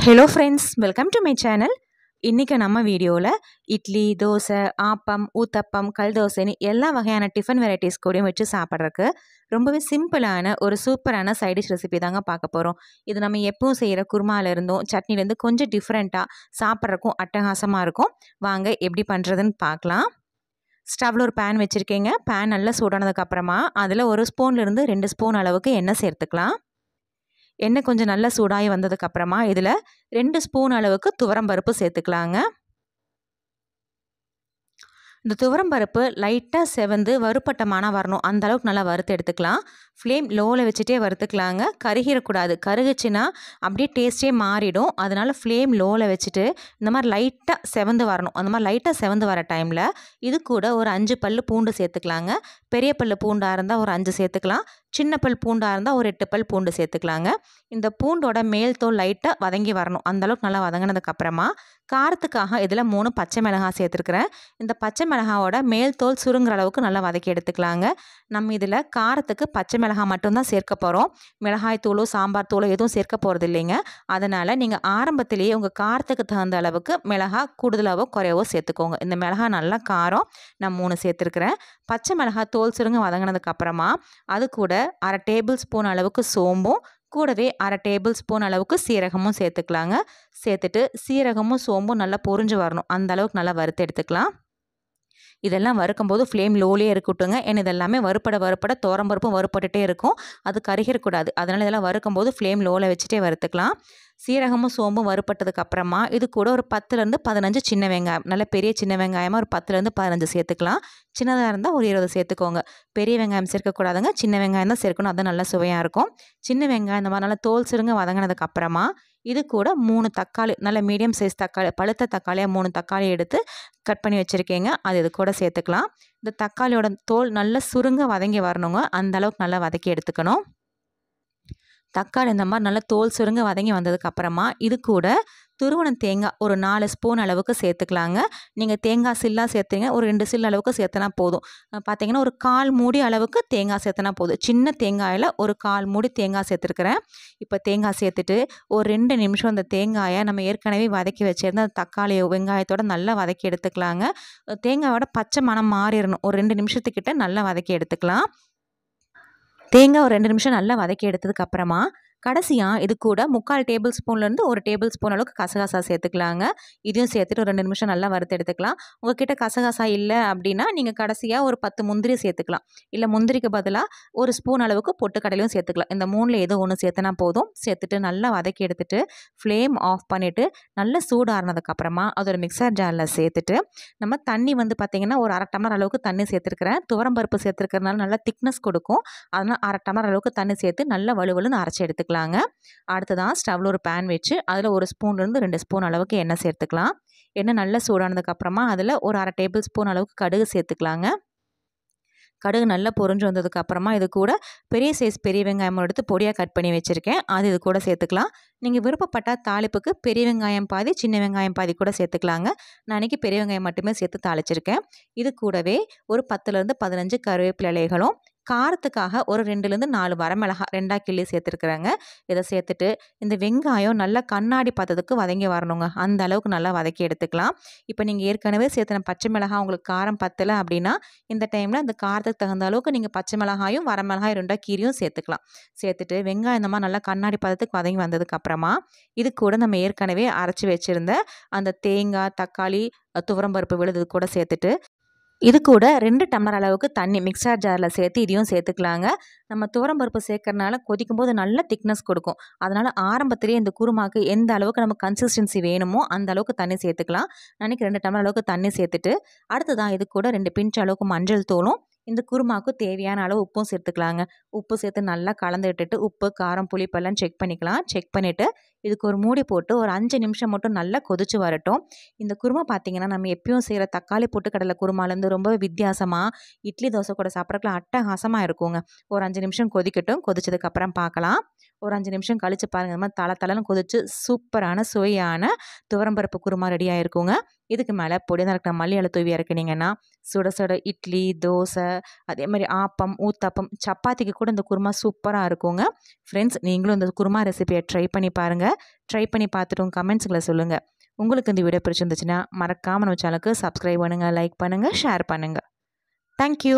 Hello friends, welcome to my channel. இன்றைக்கி நம்ம வீடியோவில் இட்லி, தோசை, ஆப்பம், ஊத்தப்பம், கல் தோசைன்னு எல்லா வகையான டிஃபன் வெரைட்டிஸ் கூடயும் வச்சு சாப்பிட்றதுக்கு ரொம்பவே சிம்பிளான ஒரு சூப்பரான சைடிஷ் ரெசிபி தாங்க பார்க்க போகிறோம். இது நம்ம எப்பவும் செய்கிற குருமாலேருந்தும் சட்னிலேருந்து கொஞ்சம் டிஃப்ரெண்ட்டாக சாப்பிட்றக்கும் அட்டகாசமாக இருக்கும். வாங்க எப்படி பண்ணுறதுன்னு பார்க்கலாம். ஸ்டவ்வில் ஒரு பேன் வச்சுருக்கேங்க. பேன் நல்லா சூடானதுக்கப்புறமா அதில் 1 ஸ்பூன்லேருந்து 2 ஸ்பூன் அளவுக்கு எண்ணெய் சேர்த்துக்கலாம். எண்ணெய் கொஞ்சம் நல்லா சூடாகி வந்ததுக்கப்புறமா இதில் 2 ஸ்பூன் அளவுக்கு துவரம்பருப்பு சேர்த்துக்கலாங்க. இந்த துவரம்பருப்பு லைட்டாக செவந்து வறுபட்டமானா வரணும், அந்த அளவுக்கு நல்லா வறுத்து எடுத்துக்கலாம். ஃப்ளேம் லோவில் வச்சுட்டே வறுத்துக்கலாங்க. கருகிடக்கூடாது. கருகுச்சுன்னா அப்படியே டேஸ்ட்டே மாறிடும். அதனால் ஃப்ளேம் லோவில் வச்சுட்டு இந்த மாதிரி லைட்டாக செவந்து வரணும். அந்த மாதிரி லைட்டாக செவந்து வர டைமில் இது கூட ஒரு 5 பல் பூண்டு சேர்த்துக்கலாங்க. பெரிய பல் பூண்டாக இருந்தால் ஒரு 5 சேர்த்துக்கலாம். சின்ன பல் பூண்டாக இருந்தால் ஒரு 8 பல் பூண்டு சேர்த்துக்கலாங்க. இந்த பூண்டோட மேல் தோல் லைட்டாக வதங்கி வரணும். அந்தளவுக்கு நல்லா வதங்கினதுக்கப்புறமா காரத்துக்காக இதில் 3 பச்சை மிளகாய் சேர்த்துருக்குறேன். இந்த பச்சை மிளகாவோட மேல் தோல் சுருங்குற அளவுக்கு நல்லா வதக்கி எடுத்துக்கலாங்க. நம்ம இதில் காரத்துக்கு பச்சை மிளகாய் மட்டும்தான் சேர்க்க போகிறோம். மிளகாய் தூளோ சாம்பார் தூளோ எதுவும் சேர்க்க போகிறது இல்லைங்க. அதனால் நீங்கள் ஆரம்பத்திலேயே உங்கள் காரத்துக்கு தகுந்த அளவுக்கு மிளகாய் கூடுதலாவோ குறையவோ சேர்த்துக்கோங்க. இந்த மிளகாய் நல்லா காரம் நான் 3 சேர்த்துருக்குறேன். பச்சை மிளகாய் தோல் சுருங்க வதங்கினதுக்கப்புறமா அது கூட 1/2 டேபிள் ஸ்பூன் அளவுக்கு சோம்பும் கூடவே 1/2 டேபிள் ஸ்பூன் அளவுக்கு சீரகமும் சேர்த்துக்கலாங்க. சேர்த்துட்டு சீரகமும் சோம்பும் நல்லா பொரிஞ்சு வரணும், அந்த அளவுக்கு நல்லா வறுத்து எடுத்துக்கலாம். இதெல்லாம் வறுக்கும்போது ஃப்ளேம் லோலேயே இருக்கட்டுங்க. ஏன்னா இதெல்லாமே வறுப்பட துவரம்பருப்பும் வறுப்பட்டுட்டே இருக்கும். அது கருகிடக்கூடாது. அதனால் இதெல்லாம் வறுக்கும்போது ஃப்ளேம் லோவில் வச்சுட்டே வறுத்துக்கலாம். சீரகமும் சோம்பும் வறுப்பட்டதுக்கு அப்புறமா இது கூட ஒரு 10லேருந்து 15 சின்ன வெங்காயம், நல்ல பெரிய சின்ன வெங்காயமாக ஒரு 10லேருந்து 15 சேர்த்துக்கலாம். சின்னதாக இருந்தால் ஒரு 20 சேர்த்துக்கோங்க. பெரிய வெங்காயம் சேர்க்கக்கூடாதுங்க, சின்ன வெங்காயம் தான் சேர்க்கணும். அதுதான் நல்லா சுவையாக இருக்கும். சின்ன வெங்காயம் இந்த மாதிரி நல்லா தோல் சுருங்க வதங்கினதுக்கு அப்புறமா இது கூட 3 தக்காளி, நல்ல மீடியம் சைஸ் தக்காளி, பழுத்த தக்காளியாக 3 தக்காளி எடுத்து கட் பண்ணி வச்சுருக்கேங்க. அது இது கூட சேர்த்துக்கலாம். இந்த தக்காளியோட தோல் நல்லா சுருங்க வதங்கி வரணுங்க. அந்த அளவுக்கு நல்லா வதக்கி எடுத்துக்கணும். தக்காளி இந்த மாதிரி நல்லா தோல் சுருங்க வதங்கி வந்ததுக்கப்புறமா இது கூட துருவன தேங்காய் ஒரு 4 ஸ்பூன் அளவுக்கு சேர்த்துக்கலாங்க. நீங்கள் தேங்காய் சில்லாக சேர்த்துங்க, ஒரு 2 சில் அளவுக்கு சேர்த்தனா போதும். பார்த்தீங்கன்னா ஒரு 1/4 மூடி அளவுக்கு தேங்காய் சேர்த்தனா போதும். சின்ன தேங்காயில் ஒரு 1/4 மூடி தேங்காய் சேர்த்துருக்குறேன். இப்போ தேங்காய் சேர்த்துட்டு ஒரு 2 நிமிஷம் அந்த தேங்காயை நம்ம ஏற்கனவே வதக்கி வச்சுருந்த அந்த தக்காளி வெங்காயத்தோடு நல்லா வதக்கி எடுத்துக்கலாங்க. தேங்காயோட பச்சை மணம் மாறிடணும். ஒரு 2 நிமிஷத்துக்கிட்ட நல்லா வதக்கி எடுத்துக்கலாம். தேங்காய் ஒரு 2 நிமிஷம் நல்லா வதக்கி எடுத்ததுக்கப்புறமா கடைசியாக இது கூட 3/4 டேபிள் ஸ்பூன்லேருந்து 1 டேபிள் ஸ்பூன் அளவுக்கு கசகசா சேர்த்துக்கலாங்க. இதையும் சேர்த்துட்டு ஒரு 2 நிமிஷம் நல்லா வறுத்து எடுத்துக்கலாம். உங்கள்கிட்ட கசகசா இல்லை அப்படின்னா நீங்கள் கடைசியாக ஒரு 10 முந்திரி சேர்த்துக்கலாம். இல்லை முந்திரிக்கு பதிலாக ஒரு ஸ்பூன் அளவுக்கு பொட்டுக்கடலையும் சேர்த்துக்கலாம். இந்த 3ல் ஏதோ ஒன்று சேர்த்தனா போதும். சேர்த்துட்டு நல்லா வதக்கி எடுத்துட்டு ஃப்ளேம் ஆஃப் பண்ணிவிட்டு நல்லா சூடாறினதுக்கப்புறமா அதோட மிக்சர் ஜாரில் சேர்த்துட்டு நம்ம தண்ணி பார்த்திங்கன்னா ஒரு 1/2 டம்ளர் அளவுக்கு தண்ணி சேர்த்துருக்குறேன். துவரம்பருப்பு சேர்த்துருக்கறனால நல்லா திக்னஸ் கொடுக்கும். அதனால் 1/2 டம்ளர் அளவுக்கு தண்ணி சேர்த்து நல்லா வலுவலுன்னு அரைச்சி எடுத்துக்கலாம். அடுத்ததான் ஸ்டவ்வில் ஒரு பேன் வச்சு அதில் 1 ஸ்பூன்லேருந்து 2 ஸ்பூன் அளவுக்கு எண்ணெய் சேர்த்துக்கலாம். எண்ணெய் நல்லா சூடானதுக்கப்புறமா அதில் ஒரு 1/2 டேபிள் ஸ்பூன் அளவுக்கு கடுகு சேர்த்துக்கலாங்க. கடுகு நல்லா பொரிஞ்சு வந்ததுக்கப்புறமா இது கூட பெரிய சைஸ் பெரிய வெங்காயம் எடுத்து பொடியாக கட் பண்ணி வச்சுருக்கேன். அது இது கூட சேர்த்துக்கலாம். நீங்கள் விருப்பப்பட்டால் தாளிப்புக்கு பெரிய வெங்காயம் பாதி, சின்ன வெங்காயம் பாதி கூட சேர்த்துக்கலாங்க. நான் இன்றைக்கி பெரிய வெங்காயம் மட்டுமே சேர்த்து தாளிச்சிருக்கேன். இது கூடவே ஒரு 10லேருந்து 15 கருவேப்பிலை இலைகளும், காரத்துக்காக ஒரு 2லேருந்து 4 வரமிளகாய் 2ஆக கிள்ளி சேர்த்துருக்குறேங்க. இதை சேர்த்துட்டு இந்த வெங்காயம் நல்லா கண்ணாடி பதத்துக்கு வதங்கி வரணுங்க. அந்த அளவுக்கு நல்லா வதக்கி எடுத்துக்கலாம். இப்போ நீங்கள் ஏற்கனவே சேர்த்துன பச்சை மிளகாய் உங்களுக்கு காரம் பத்தலை அப்படின்னா இந்த டைமில் அந்த காரத்துக்கு தகுந்த அளவுக்கு நீங்கள் பச்சை மிளகாயும் வரமிளகாய் 2ஆக கீரியும் சேர்த்துக்கலாம். சேர்த்துட்டு வெங்காயம் இந்த மாதிரி நல்லா கண்ணாடி பதத்துக்கு வதங்கி வந்ததுக்கப்புறமா இது கூட நம்ம ஏற்கனவே அரைச்சி வச்சுருந்த அந்த தேங்காய், தக்காளி, துவரம்பருப்பு விழுது கூட சேர்த்துட்டு இது கூட 2 டம்ளர் அளவுக்கு தண்ணி மிக்சர் ஜாரில் சேர்த்து இதையும் சேர்த்துக்கலாங்க. நம்ம துவரம்பருப்பு சேர்க்கறனால கொதிக்கும்போது நல்ல திக்னஸ் கொடுக்கும். அதனால் ஆரம்பத்திலேயே இந்த குருமாக்கு எந்த அளவுக்கு நமக்கு கன்சிஸ்டன்சி வேணுமோ அந்த அளவுக்கு தண்ணி சேர்த்துக்கலாம். அன்றைக்கி 2 டம்ளர் அளவுக்கு தண்ணி சேர்த்துட்டு அடுத்ததான் இது கூட 2 பிஞ்ச் அளவுக்கு மஞ்சள் தூளும் இந்த குருமாவுக்கு தேவையான அளவு உப்பும் சேர்த்துக்கலாங்க. உப்பு சேர்த்து நல்லா கலந்து விட்டுட்டு உப்பு, காரம், புளிப்பெல்லாம் செக் பண்ணிக்கலாம். செக் பண்ணிவிட்டு இதுக்கு ஒரு மூடி போட்டு ஒரு 5 நிமிஷம் மட்டும் நல்லா கொதிச்சு வரட்டும். இந்த குருமா பார்த்திங்கன்னா நம்ம எப்பயும் செய்கிற தக்காளி பொட்டுக்கடலை குருமாலேருந்து ரொம்ப வித்தியாசமாக இட்லி தோசை கூட சாப்பிட்றதுக்குலாம் அட்டகாசமாக இருக்குங்க. ஒரு 5 நிமிஷம் கொதிக்கட்டும். கொதிச்சதுக்கப்புறம் பார்க்கலாம். ஒரு 5 நிமிஷம் கழித்து பாருங்கள். இந்த மாதிரி தலை தலைன்னு கொதிச்சு சூப்பரான சுவையான துவரம்பருப்பு குருமா ரெடியாக இருக்குங்க. இதுக்கு மேலே பொடியாக இருக்கிற மல்லி இலை தூவி இறக்குனீங்கன்னா சுட சுட இட்லி, தோசை, அதே மாதிரி ஆப்பம், ஊத்தாப்பம், சப்பாத்திக்கு கூட இந்த குருமா சூப்பராக இருக்குங்க. ஃப்ரெண்ட்ஸ், நீங்களும் இந்த குருமா ரெசிபியை ட்ரை பண்ணி பாருங்கள். ட்ரை பண்ணி பார்த்துட்டு உங்கள் கமெண்ட்ஸுங்களை சொல்லுங்கள். உங்களுக்கு இந்த வீடியோ பிடிச்சிருந்துச்சுன்னா மறக்காமல் நம்ம சேனலுக்கு சப்ஸ்கிரைப் பண்ணுங்கள், லைக் பண்ணுங்கள், ஷேர் பண்ணுங்கள். தேங்க்யூ.